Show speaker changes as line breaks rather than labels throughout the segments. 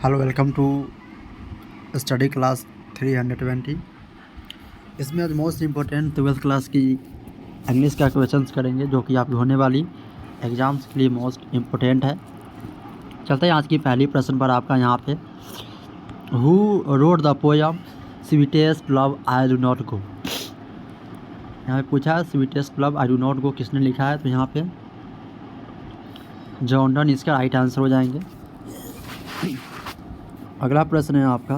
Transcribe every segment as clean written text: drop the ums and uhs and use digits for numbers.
Hello, welcome to study class 320। इसमें आज most important 12th class की इंग्लिश का क्वेश्चंस करेंगे जो कि आपकी होने वाली एग्ज़ाम्स के लिए मोस्ट इम्पोर्टेंट है। चलते हैं आज की पहली प्रश्न पर। आपका यहाँ पे who wrote the poem sweetest love I do not go. यहाँ पे पूछा है sweetest love I do not go किसने लिखा है, तो यहाँ पे जॉन डन इसका राइट आंसर हो जाएंगे। अगला प्रश्न है आपका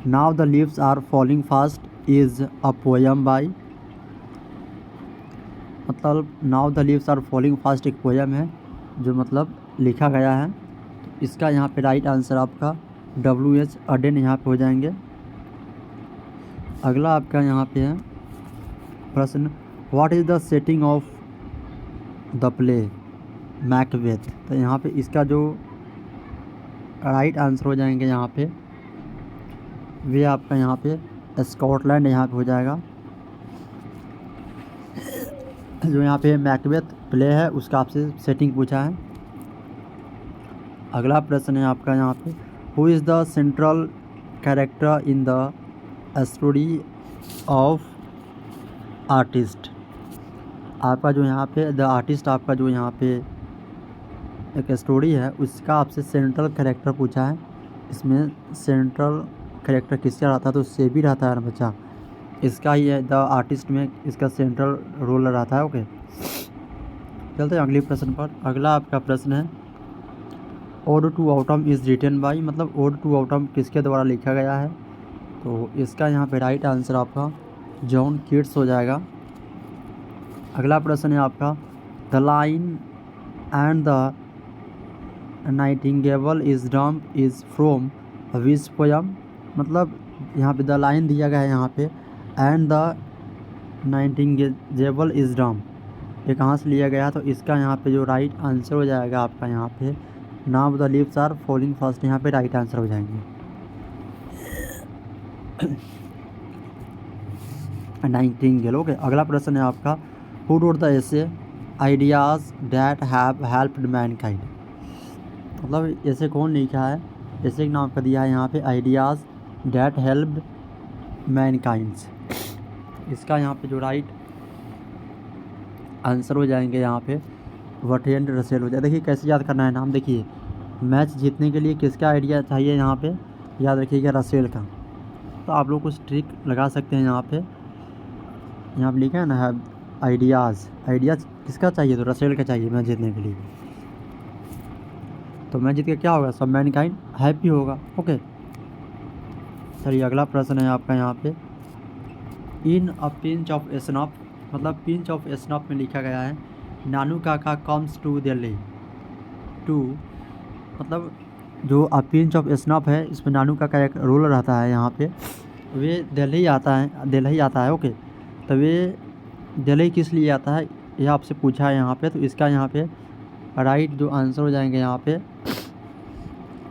now the leaves are falling fast is a poem by. मतलब now the leaves are falling fast एक पोयम है जो मतलब लिखा गया है। तो इसका यहाँ पे राइट आंसर आपका WH अडेन यहाँ पे हो जाएंगे। अगला आपका यहाँ पे है प्रश्न what is the setting of the play Macbeth. तो यहाँ पे इसका जो राइट आंसर हो जाएंगे यहाँ पे वे आपका यहाँ पे स्कॉटलैंड यहाँ पे हो जाएगा। जो यहाँ पे मैकबेथ प्ले है उसका आपसे सेटिंग पूछा है। अगला प्रश्न है आपका यहाँ पे who is the central character in the story of artist. आपका जो यहाँ पे द आर्टिस्ट आपका जो यहाँ पे एक स्टोरी है उसका आपसे सेंट्रल कैरेक्टर पूछा है। इसमें सेंट्रल कैरेक्टर किसका रहता है, तो सेबी रहता है ना बच्चा। इसका ही है द आर्टिस्ट में इसका सेंट्रल रोल रहता है। ओके, चलते हैं अगले प्रश्न पर। अगला आपका प्रश्न है ode to autumn is written by. मतलब ओड टू ऑटम किसके द्वारा लिखा गया है, तो इसका यहाँ पे राइट आंसर आपका जॉन कीट्स हो जाएगा। अगला प्रश्न है आपका the line and the nightingale is dumb is from which poem. मतलब यहाँ पे द लाइन दिया गया है यहाँ पे and the nightingale is dumb ये कहाँ से लिया गया है, तो इसका यहाँ पे जो राइट आंसर हो जाएगा आपका यहाँ पे now the leaves are falling fast यहाँ पे राइट आंसर हो जाएंगे। नाइटिंगेल। ओके, अगला प्रश्न है आपका who wrote the essay ideas that have helped Mankind. मतलब ऐसे कौन लिखा है, ऐसे एक नाम का दिया है यहाँ पे आइडियाज़ डैट हेल्प्ड मैनकाइंड्स। इसका यहाँ पे जो राइट आंसर हो जाएंगे यहाँ पे बर्ट्रैंड रसेल हो जाए। देखिए कैसे याद करना है नाम। देखिए मैच जीतने के लिए किसका आइडिया चाहिए, यहाँ पे याद रखिएगा रसेल का। तो आप लोग कुछ ट्रिक लगा सकते हैं यहाँ पे लिखा है ना है आइडियाज़ किसका चाहिए, तो रसेल का चाहिए मैच जीतने के लिए। तो मैच जीत के क्या होगा, सब मैनकाइंड हैप्पी होगा। ओके, चलिए अगला प्रश्न है आपका यहाँ पे इन अ पिंच ऑफ स्नफ। मतलब पिंच ऑफ स्नफ में लिखा गया है नानू काका कम्स टू दिल्ली टू। मतलब जो अ पिंच ऑफ स्नफ है इसमें नानू काका एक रोल रहता है यहाँ पे वे दिल्ली आता है। ओके, तो वे दिल्ली किस लिए आता है ये आपसे पूछा है यहाँ पे। तो इसका यहाँ पे राइट जो आंसर हो जाएंगे यहाँ पे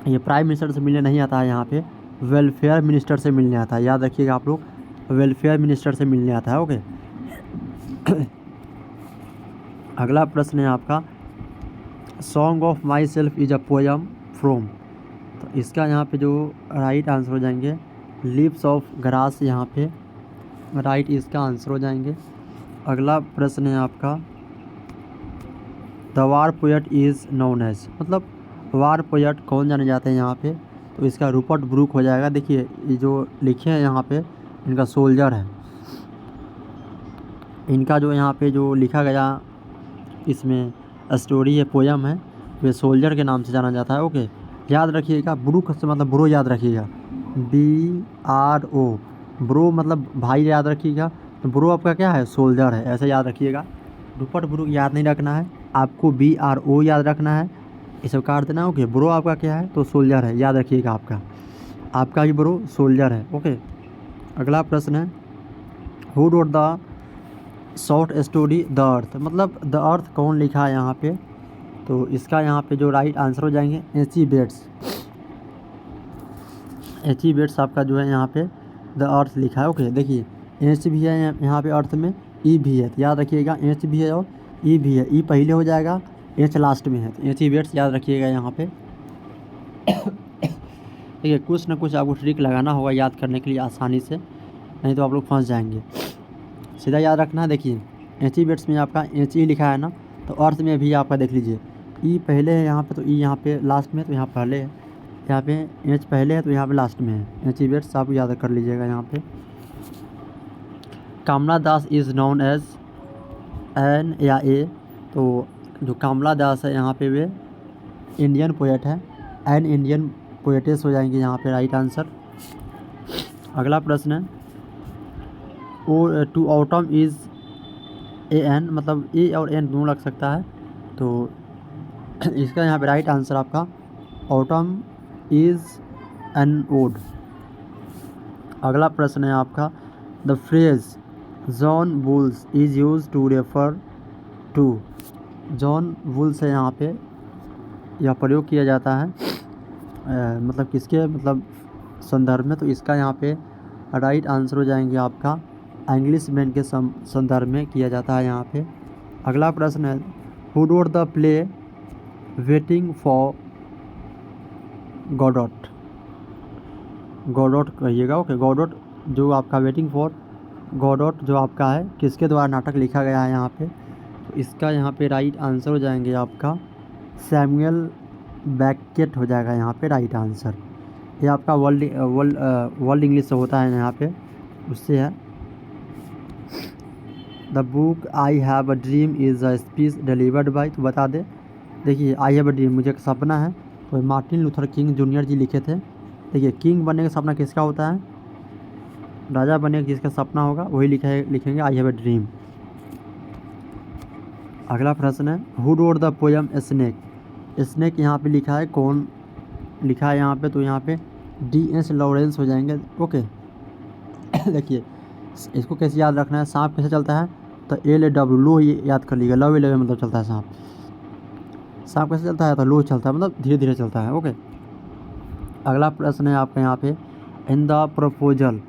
ये प्राइम मिनिस्टर से मिलने नहीं आता है, यहाँ पे वेलफेयर मिनिस्टर से मिलने आता है। याद रखिएगा आप लोग, वेलफेयर मिनिस्टर से मिलने आता है। ओके, अगला प्रश्न है आपका song of my self is a poem from. तो इसका यहाँ पे जो राइट आंसर हो जाएंगे लिप्स ऑफ ग्रास यहाँ पे राइट इसका आंसर हो जाएंगे। अगला प्रश्न है आपका the war poet is known as. मतलब वार पोएट कौन जाने जाते हैं यहाँ पे, तो इसका रूपर्ट ब्रूक हो जाएगा। देखिए ये जो लिखे हैं यहाँ पे इनका सोल्जर है। इनका जो यहाँ पे जो लिखा गया इसमें स्टोरी है पोयम है वे सोल्जर के नाम से जाना जाता है। ओके, याद रखिएगा ब्रूक से मतलब ब्रो याद रखिएगा BRO ब्रो मतलब भाई याद रखिएगा। तो ब्रो आपका क्या है, सोल्जर है, ऐसे याद रखिएगा। रूपर्ट ब्रूक याद नहीं रखना है आपको, BRO याद रखना है, ये सब काट देना। ओके, ब्रो आपका क्या है, तो सोल्जर है, याद रखिएगा आपका ही ब्रो सोल्जर है। ओके, अगला प्रश्न है who wrote the short story the earth. मतलब द अर्थ कौन लिखा है यहाँ पे, तो इसका यहाँ पे जो राइट आंसर हो जाएंगे H.E. बेट्स आपका जो है यहाँ पे द अर्थ लिखा है। ओके, देखिए H भी है यहाँ पे अर्थ में, E भी है, तो याद रखिएगा H भी है और E भी है। E पहले हो जाएगा H लास्ट में है, तो H.E. बेट्स याद रखिएगा यहाँ पे। ठीक है, कुछ ना कुछ आपको ट्रिक लगाना होगा याद करने के लिए आसानी से, नहीं तो आप लोग फंस जाएंगे। सीधा याद रखना है। देखिए एच में आपका एच लिखा है ना, तो अर्थ में भी आपका देख लीजिए ई पहले है यहाँ पे, तो ई यहाँ पे लास्ट में, तो यहाँ पहले है, यहाँ पे एच पहले है तो यहाँ पे लास्ट में है। एच आप याद कर लीजिएगा। यहाँ पे Kamala Das is known as an या ए, तो जो कामला दास है यहाँ पे वे इंडियन पोएट है, एन इंडियन पोएटेस हो जाएंगे यहाँ पे राइट आंसर। अगला प्रश्न है ode to autumn is a an, मतलब ए और एन दोनों लग सकता है, तो इसका यहाँ पे राइट आंसर आपका ऑटम इज़ एन ओड। अगला प्रश्न है आपका द फ्रेज जॉन वुल्स is used to refer to, John वुल्स है यहाँ पे यह प्रयोग किया जाता है मतलब किसके मतलब संदर्भ में, तो इसका यहाँ पे राइट आंसर हो जाएंगे आपका इंग्लिश मैन के संदर्भ में किया जाता है यहाँ पे। अगला प्रश्न है who wrote the play Waiting for Godot, Godot कहिएगा, ओके। गॉडोट जो आपका वेटिंग फॉर गॉडोट जो आपका है किसके द्वारा नाटक लिखा गया है यहाँ पे, तो इसका यहाँ पे राइट आंसर हो जाएंगे आपका सैमुअल बेकेट हो जाएगा यहाँ पे राइट आंसर। ये आपका वर्ल्ड इंग्लिश से होता है यहाँ पे, उससे है। The book I have a dream is a speech delivered by, तो बता दे। देखिए आई हैव अ ड्रीम मुझे एक सपना है, तो मार्टिन लूथर किंग जूनियर जी लिखे थे। देखिए किंग बनने का सपना किसका होता है, राजा बनने का जिसका सपना होगा वही लिखेंगे आई हैव अ ड्रीम। अगला प्रश्न है who wrote the poem snake, snake यहाँ पे लिखा है, कौन लिखा है यहाँ पे, तो यहाँ पे D.S. लॉरेंस हो जाएंगे, ओके। देखिए इसको कैसे याद रखना है, सांप कैसे चलता है, तो LW लो याद कर लीजिएगा, लव एल मतलब चलता है सांप, सांप कैसे चलता है, तो लो चलता है मतलब धीरे धीरे चलता है, ओके। अगला प्रश्न है आपका यहाँ पे in the proposal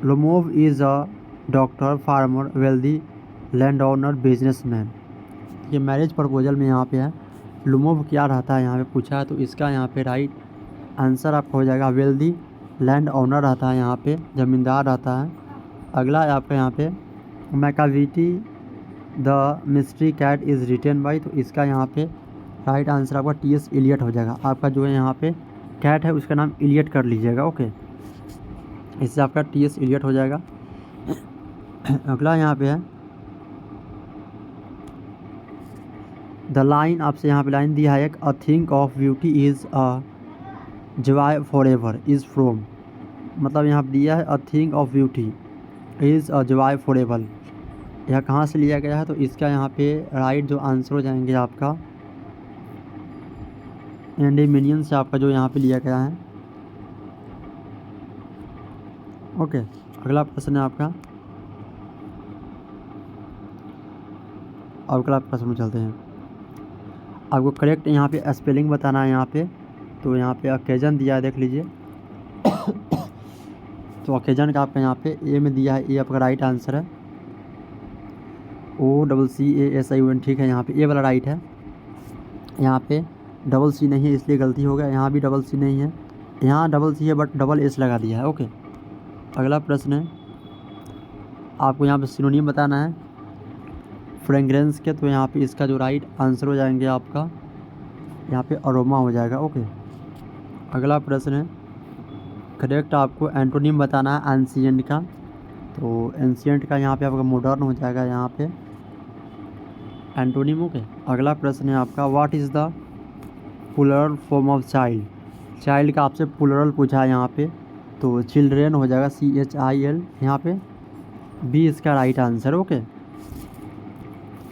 Lomov is a doctor farmer wealthy land owner businessman, ये मैरिज प्रपोजल में यहाँ पे है लुमोव क्या रहता है यहाँ पे पूछा है, तो इसका यहाँ पे राइट आंसर आपका हो जाएगा वेल्दी लैंड ओनर रहता है यहाँ पे, ज़मींदार रहता है। अगला है आपका यहाँ पे Macavity the mystery cat is written by, तो इसका यहाँ पे राइट आंसर आपका T.S. इलियट हो जाएगा। आपका जो है यहाँ पे कैट है उसका नाम इलियट कर लीजिएगा, ओके, इससे आपका T.S. इलियट हो जाएगा। अगला यहाँ पे है द लाइन, आपसे यहाँ पे लाइन दिया है एक a thing of beauty is a joy forever is from, मतलब यहाँ पे दिया है a thing of beauty is a joy forever, यह कहाँ से लिया गया है, तो इसका यहाँ पे राइट जो आंसर हो जाएंगे आपका एंडीमिनियन से आपका जो यहाँ पे लिया गया है, ओके। अगला प्रश्न है आपका, अगला प्रश्न चलते हैं। आपको करेक्ट यहाँ पे स्पेलिंग बताना है यहाँ पे, तो यहाँ पे ओकेजन दिया है देख लीजिए। तो ओकेजन का आपका यहाँ पे ए में दिया है, ए आपका राइट आंसर है, OCCASION, ठीक है, यहाँ पे ए वाला राइट है। यहाँ पे C नहीं है इसलिए गलती हो गया, यहाँ भी C नहीं है, यहाँ C है बट S लगा दिया है, ओके। अगला प्रश्न है आपको यहाँ पे सिनोनिम बताना है फ्रेग्रेंस के, तो यहाँ पे इसका जो राइट आंसर हो जाएंगे आपका यहाँ पे अरोमा हो जाएगा, ओके। अगला प्रश्न है करेक्ट आपको एंटोनिम बताना है एंशिएंट का, तो एंशिएंट का यहाँ पे आपका मॉडर्न हो जाएगा यहाँ पे एंटोनिम, ओके। अगला प्रश्न है आपका what is the plural form of child, child का आपसे प्लूरल पूछा है यहाँ पे, तो चिल्ड्रेन हो जाएगा CHIL, यहाँ पे बी इसका राइट आंसर, ओके।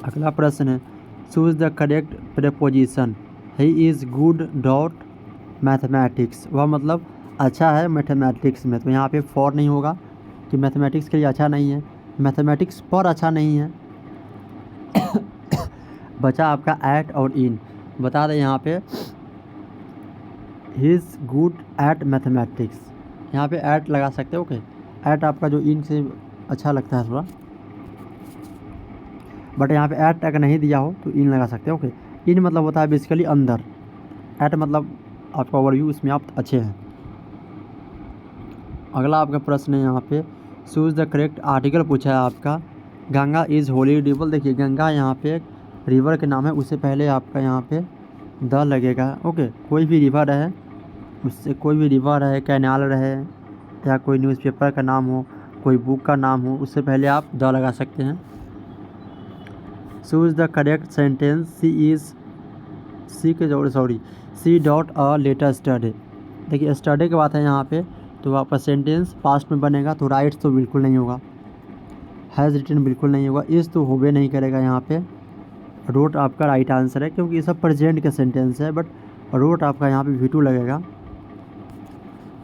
अगला प्रश्न है choose the correct preposition he is good dot mathematics, वह मतलब अच्छा है मैथमेटिक्स में, तो यहाँ पे फॉर नहीं होगा कि मैथमेटिक्स के लिए अच्छा नहीं है, मैथमेटिक्स पर अच्छा नहीं है। बचा आपका एट और इन, बता दें यहाँ पे he is good at mathematics, यहाँ पे एट लगा सकते हो, ओके। एट आपका जो इन से अच्छा लगता है थोड़ा, बट यहाँ पे एट अगर नहीं दिया हो तो इन लगा सकते हो, ओके। इन मतलब होता है बेसिकली अंदर, एट मतलब आपका ओवरव्यू, इसमें आप अच्छे हैं। अगला आपका प्रश्न है यहाँ पे चूज द करेक्ट आर्टिकल पूछा है आपका। Ganga is Holi river. देखिए गंगा यहाँ पे एक रिवर के नाम है, उससे पहले आपका यहाँ पे द लगेगा। ओके, कोई भी रिवर है, उससे कोई भी रिवर है, कैनाल रहे या कोई न्यूज़पेपर का नाम हो, कोई बुक का नाम हो, उससे पहले आप द लगा सकते हैं। Choose the correct sentence C dot a letter study. देखिए स्टडी की बात है यहाँ पे, तो आपका सेंटेंस पास्ट में बनेगा, तो राइट्स तो बिल्कुल नहीं होगा, हैज़ रिटन बिल्कुल नहीं होगा, इस तो होबे नहीं करेगा यहाँ पे। रोट आपका राइट आंसर है क्योंकि ये सब प्रेजेंट का सेंटेंस है, बट रोट आपका यहाँ पे V2 लगेगा,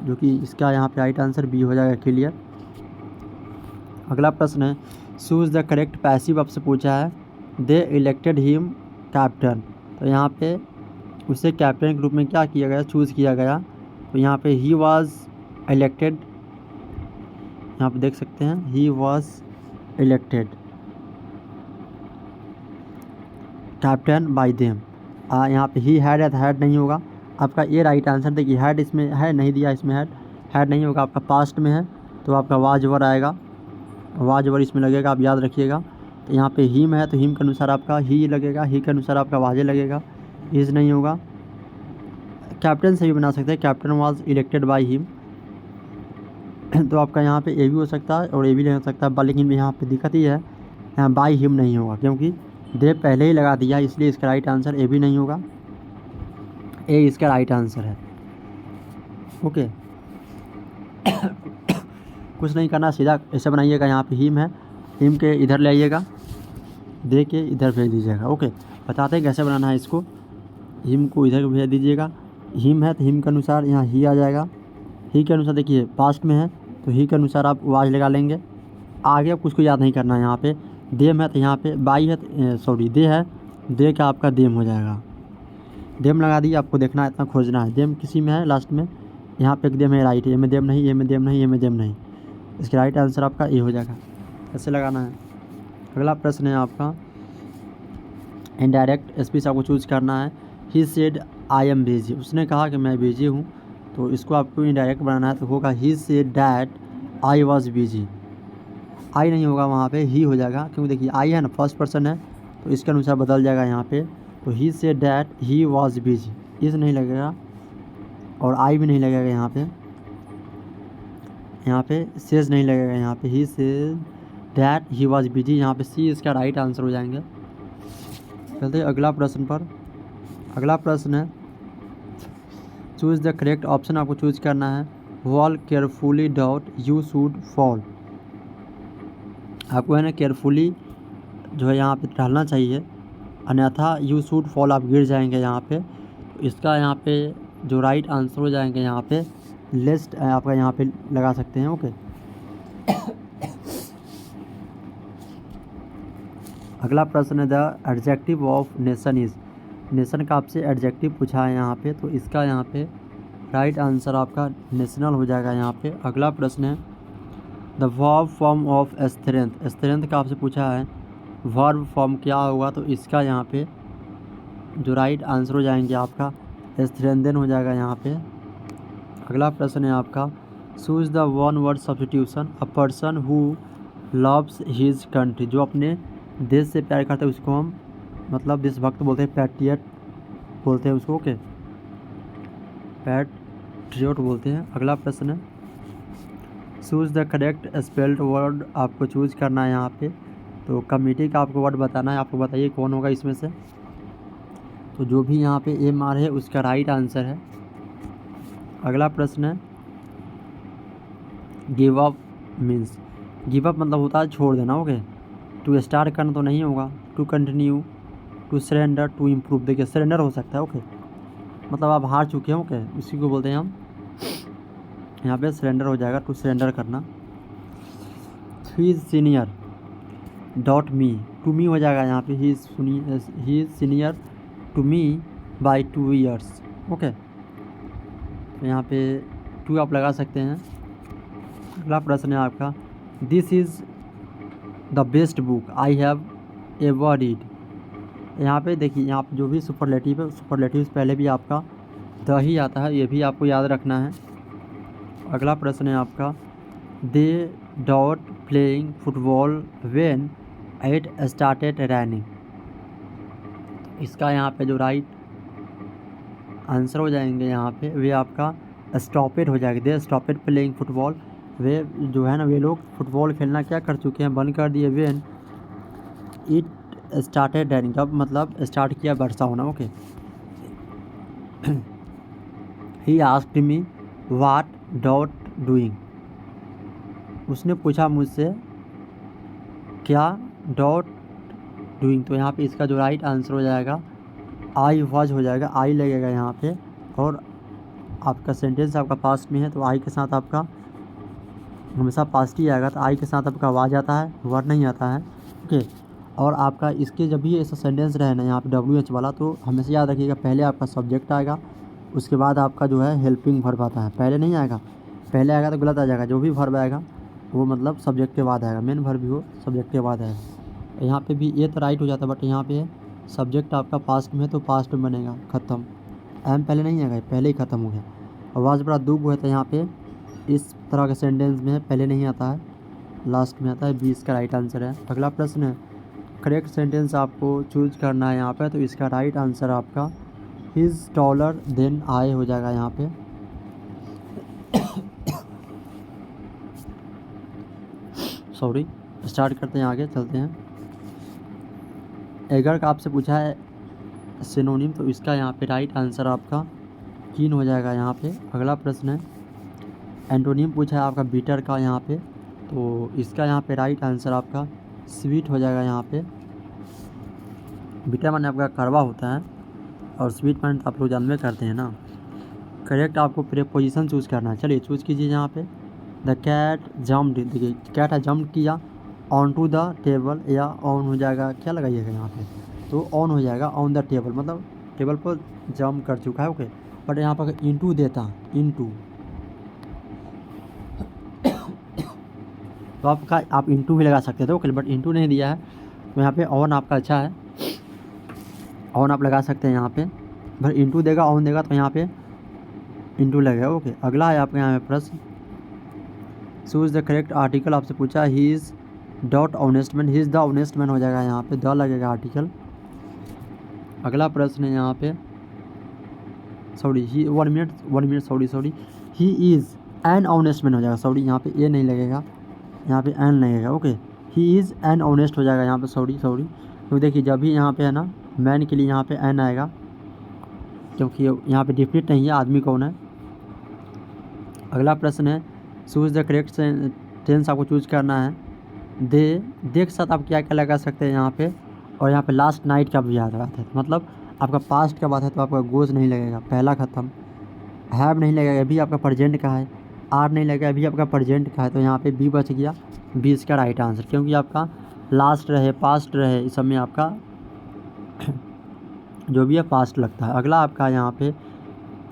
जो कि इसका यहाँ पे राइट आंसर बी हो जाएगा। क्लियर। अगला प्रश्न है चूज द करेक्ट पैसिव आपसे पूछा है। दे इलेक्टेड हिम कैप्टन। तो यहाँ पे उसे कैप्टन के रूप में क्या किया गया, चूज़ किया गया। तो यहाँ पे ही वॉज इलेक्टेड, यहाँ पे देख सकते हैं he was elected captain bye them. यहाँ पे ही हैड है तो हैड नहीं होगा आपका, ये राइट आंसर। देखिए हैड इसमें है नहीं दिया, इसमें हैड नहीं होगा आपका, पास्ट में है तो आपका वाज वर आएगा, वाज वर इसमें लगेगा, आप याद रखिएगा। तो यहाँ पे हिम है तो हिम के अनुसार आपका ही लगेगा, ही के अनुसार आपका वाजे लगेगा, इज नहीं होगा। कैप्टन से भी बना सकते हैं, captain was elected by him, तो आपका यहाँ पे ए भी हो सकता है और ए भी नहीं हो सकता है, लेकिन यहाँ पे दिक्कत ही है, यहाँ बाय हिम नहीं होगा क्योंकि दे पहले ही लगा दिया, इसलिए इसका राइट आंसर ए भी नहीं होगा, ए इसका राइट आंसर है। ओके कुछ नहीं करना, सीधा ऐसे बनाइएगा, यहाँ पे हिम है, हिम के इधर ले आइएगा, दे के इधर भेज दीजिएगा। ओके, बताते हैं कैसे बनाना है इसको। हिम को इधर भेज दीजिएगा, हिम है तो हिम के अनुसार यहाँ ही आ जाएगा, ही के अनुसार देखिए पास्ट में है तो ही के अनुसार आप वाज लगा लेंगे। आगे आप कुछ को याद नहीं करना है, यहाँ पे देम है तो यहाँ पे बाई है दे है, दे का आपका देम हो जाएगा, देम लगा दिए। आपको देखना है, इतना खोजना है, देम किसी में है लास्ट में, यहाँ पे एक देम है राइट, ये में देम नहीं, ये में देम नहीं, ये में देम नहीं, इसका राइट आंसर आपका ए हो जाएगा। ऐसे लगाना है। अगला प्रश्न है आपका इनडायरेक्ट स्पीच आपको चूज़ करना है। He said I am busy, उसने कहा कि मैं बिजी हूँ, तो इसको आपको इनडायरेक्ट बनाना है, तो होगा he said that I was busy. I नहीं होगा वहाँ पे, ही हो जाएगा क्योंकि देखिए आई है ना, फर्स्ट पर्सन है तो इसके अनुसार बदल जाएगा यहाँ पे। तो ही said that he was busy, इस नहीं लगेगा और आई भी नहीं लगेगा यहाँ पे सेज नहीं लगेगा, यहाँ पे he says that he was busy, यहाँ पे सी इसका राइट आंसर हो जाएंगे। चलते हैं अगला प्रश्न पर। अगला प्रश्न है चूज़ द करेक्ट ऑप्शन आपको चूज़ करना है। Wall carefully dot U should fall, आपको है ना केयरफुली जो है यहाँ पे टहलना चाहिए, अन्यथा यू शुड फॉल आप गिर जाएंगे यहाँ पे। तो इसका यहाँ पे जो राइट आंसर हो जाएंगे यहाँ पे लिस्ट आपका यहाँ पे लगा सकते हैं। ओके, अगला प्रश्न है the adjective of nation is. Nation का आपसे एडजेक्टिव पूछा है यहाँ पे, तो इसका यहाँ पे राइट आंसर आपका नेशनल हो जाएगा यहाँ पे। अगला प्रश्न है the verb form of strength. Strength का आपसे पूछा है वर्ब फॉर्म क्या होगा, तो इसका यहाँ पे जो राइट आंसर हो जाएंगे आपका स्ट्रेंथन हो जाएगा यहाँ पे। अगला प्रश्न है आपका choose the one word substitution. A person who loves his country, जो अपने देश से प्यार करते हैं उसको हम मतलब देशभक्त बोलते हैं, पैट्रियट बोलते हैं उसको। ओके, पैट्रियट बोलते हैं। अगला प्रश्न है choose the correct spelled word आपको चूज़ करना है यहाँ पे, तो कमिटी का आपको वर्ड बताना है, आपको बताइए कौन होगा इसमें से। तो जो भी यहाँ पे एम आर है उसका राइट आंसर है। अगला प्रश्न है give up means, give up मतलब होता है छोड़ देना। ओके, टू स्टार्ट करना तो नहीं होगा, to continue, to surrender, to improve. देखिए सरेंडर हो सकता है, ओके मतलब आप हार चुके हैं, ओके उसी को बोलते हैं हम, यहाँ पे सरेंडर हो जाएगा, टू सरेंडर करना। He is senior dot me, to me हो जाएगा यहाँ पे, he is senior to me by 2 years। Okay, तो यहाँ पे 2 आप लगा सकते हैं। अगला प्रश्न है आपका this is the best book I have ever read. यहाँ पे देखिए यहाँ पे जो भी सुपरलेटिव है, सुपरलेटिव पहले भी आपका द ही आता है, ये भी आपको याद रखना है। अगला प्रश्न है आपका, they dot playing football when it started raining. इसका यहाँ पे जो राइट आंसर हो जाएंगे यहाँ पे वे आपका स्टॉपेड हो जाएगा। दे स्टॉपेड प्लेइंग फुटबॉल, वे जो है ना वे लोग फुटबॉल खेलना क्या कर चुके हैं, बंद कर दिए। व्हेन इट स्टार्टेड रैनिंग, जब मतलब स्टार्ट किया वर्षा होना। Okay. He asked me what dot doing, उसने पूछा मुझसे क्या डॉट डूइंग। तो यहाँ पे इसका जो राइट आंसर हो जाएगा आई वॉज हो जाएगा, आई लगेगा यहाँ पे। और आपका सेंटेंस आपका पास्ट में है तो आई के साथ आपका हमेशा पास्ट ही आएगा, तो आई के साथ आपका आवाज़ आता है, वर्ड नहीं आता है। ओके। और आपका इसके जब भी ऐसा सेंटेंस रहे ना यहाँ पे WH वाला, तो हमेशा याद रखिएगा पहले आपका सब्जेक्ट आएगा, उसके बाद आपका जो है हेल्पिंग वर्ब आता है। पहले नहीं आएगा, पहले आएगा तो गलत आ जाएगा। जो भी वर्ब आएगा वो मतलब सब्जेक्ट के बाद आएगा, मेन वर्ब भी हो सब्जेक्ट के बाद आएगा। यहाँ पे भी ये तो राइट हो जाता है, बट यहाँ पे सब्जेक्ट आपका पास्ट में है तो पास्ट में बनेगा ख़त्म। एम पहले नहीं आएगा, पहले ही ख़त्म हो गया। आवाज़ बड़ा दुब हुआ था यहाँ पे इस तरह के सेंटेंस में पहले नहीं आता है, लास्ट में आता है। 20 का राइट आंसर है। अगला प्रश्न है, करेक्ट सेंटेंस आपको चूज करना है यहाँ पे, तो इसका राइट आंसर आपका इज़ टॉलर देन आई हो जाएगा यहाँ पे। सॉरी, स्टार्ट करते हैं, आगे चलते हैं। अगर का आपसे पूछा है सिनोनिम, तो इसका यहाँ पे राइट आंसर आपका कीन हो जाएगा यहाँ पे। अगला प्रश्न है, एंटोनिम पूछा है आपका बीटर का यहाँ पे, तो इसका यहाँ पे राइट आंसर आपका स्वीट हो जाएगा यहाँ पे। बीटर माने आपका कड़वा होता है और स्वीट माने तो आप लोग जानबे करते हैं ना। करेक्ट आपको प्रीपोजिशन चूज़ करना है। चलिए चूज़ कीजिए यहाँ पे। द कैट जम्प्ड, देखिए कैट है जम्प किया ऑन टू द टेबल, या ऑन हो जाएगा, क्या लगाइएगा यहाँ पे, तो ऑन हो जाएगा ऑन द टेबल, मतलब टेबल पर जम्प कर चुका है। ओके। बट यहाँ पर इनटू देता, इनटू, तो आप इनटू भी लगा सकते थे। ओके, बट इनटू नहीं दिया है, तो यहाँ पे ऑन आपका अच्छा है, ऑन आप लगा सकते हैं यहाँ पे। बट इनटू देगा, ऑन देगा, तो यहाँ पे इनटू लगेगा। ओके। अगला है आपके यहाँ पे प्रश्न, चूज द करेक्ट आर्टिकल, आपसे पूछा he is dot honest man, he is the honest man हो जाएगा यहाँ पे, द लगेगा आर्टिकल। अगला प्रश्न है यहाँ पे, sorry he 1 minute sorry he is an honest man हो जाएगा। सॉरी यहाँ पे ए नहीं लगेगा, यहाँ पे एन लगेगा। Okay. He is an honest हो जाएगा यहाँ पे। सॉरी तो देखिए जब भी यहाँ पे है ना मैन के लिए यहाँ पे एन आएगा, क्योंकि यहाँ पे डिफिनिट नहीं है आदमी कौन है। अगला प्रश्न है, चूज द करेक्ट टेंस आपको चूज करना है। दे के साथ आप क्या क्या लगा सकते हैं यहाँ पे, और यहाँ पे लास्ट नाइट का भी याद रखते हैं, मतलब आपका पास्ट का बात है तो आपका गोज़ नहीं लगेगा, पहला ख़त्म। हैव नहीं लगेगा, अभी आपका प्रेजेंट का है। आर नहीं लगेगा, अभी आपका प्रेजेंट का है, तो यहाँ पे बी बच गया, 20 का राइट आंसर, क्योंकि आपका लास्ट रहे पास्ट रहे इस सब में आपका जो भी है पास्ट लगता है। अगला आपका यहाँ पे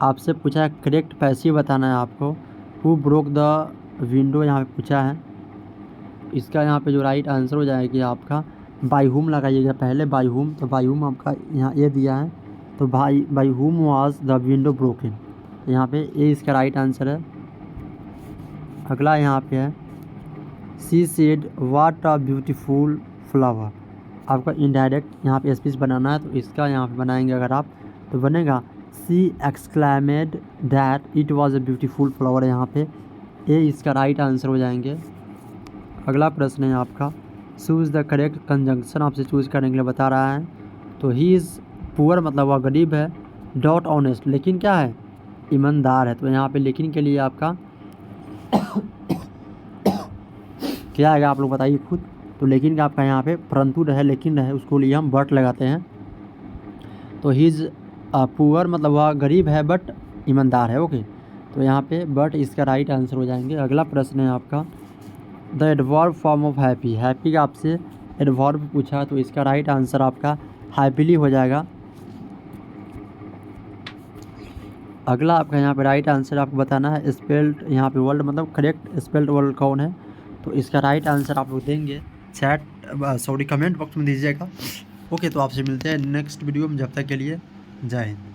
आपसे पूछा है करेक्ट पैसिव बताना है आपको। हु ब्रोक द विंडो यहाँ पे पूछा है, इसका यहाँ पे जो राइट आंसर हो जाएगी आपका बाई हुम लगाइएगा पहले, बाई हुम। तो बाई हुम आपका यहाँ ए दिया है, तो बाई हुम वाज द विंडो ब्रोकन, यहाँ पे ए इसका राइट आंसर है। अगला यहाँ पे है she said what a beautiful flower, आपका इनडायरेक्ट यहाँ पे स्पीच बनाना है, तो इसका यहाँ पे बनाएंगे अगर आप तो बनेगा she exclaimed that it was a beautiful flower, यहाँ पे ए इसका राइट आंसर हो जाएंगे। अगला प्रश्न है आपका चूज़ द करेक्ट कंजंक्शन, आपसे चूज़ करने के लिए बता रहा है। तो ही इज़ पुअर मतलब वह गरीब है, डॉट ऑनेस्ट लेकिन क्या है, ईमानदार है। तो यहाँ पे लेकिन के लिए आपका क्या आएगा आप लोग बताइए खुद। तो लेकिन का आपका यहाँ पे परंतु रहे लेकिन रहे उसको लिए हम बट लगाते हैं। तो ही इज़ पुअर मतलब वह गरीब है बट ईमानदार है। ओके, तो यहाँ पे बट इसका राइट आंसर हो जाएंगे। अगला प्रश्न है आपका the adverb form of happy, happy का आपसे एडवर्ब पूछा, तो इसका राइट आंसर आपका हैप्पीली हो जाएगा। अगला आपका यहाँ पे राइट आंसर आपको बताना है स्पेल्ड यहाँ पे वर्ल्ड मतलब करेक्ट स्पेल्ड वर्ल्ड कौन है, तो इसका राइट आंसर आप लोग देंगे कमेंट बॉक्स में दीजिएगा। ओके, तो आपसे मिलते हैं नेक्स्ट वीडियो में, जब तक के लिए जय हिंद।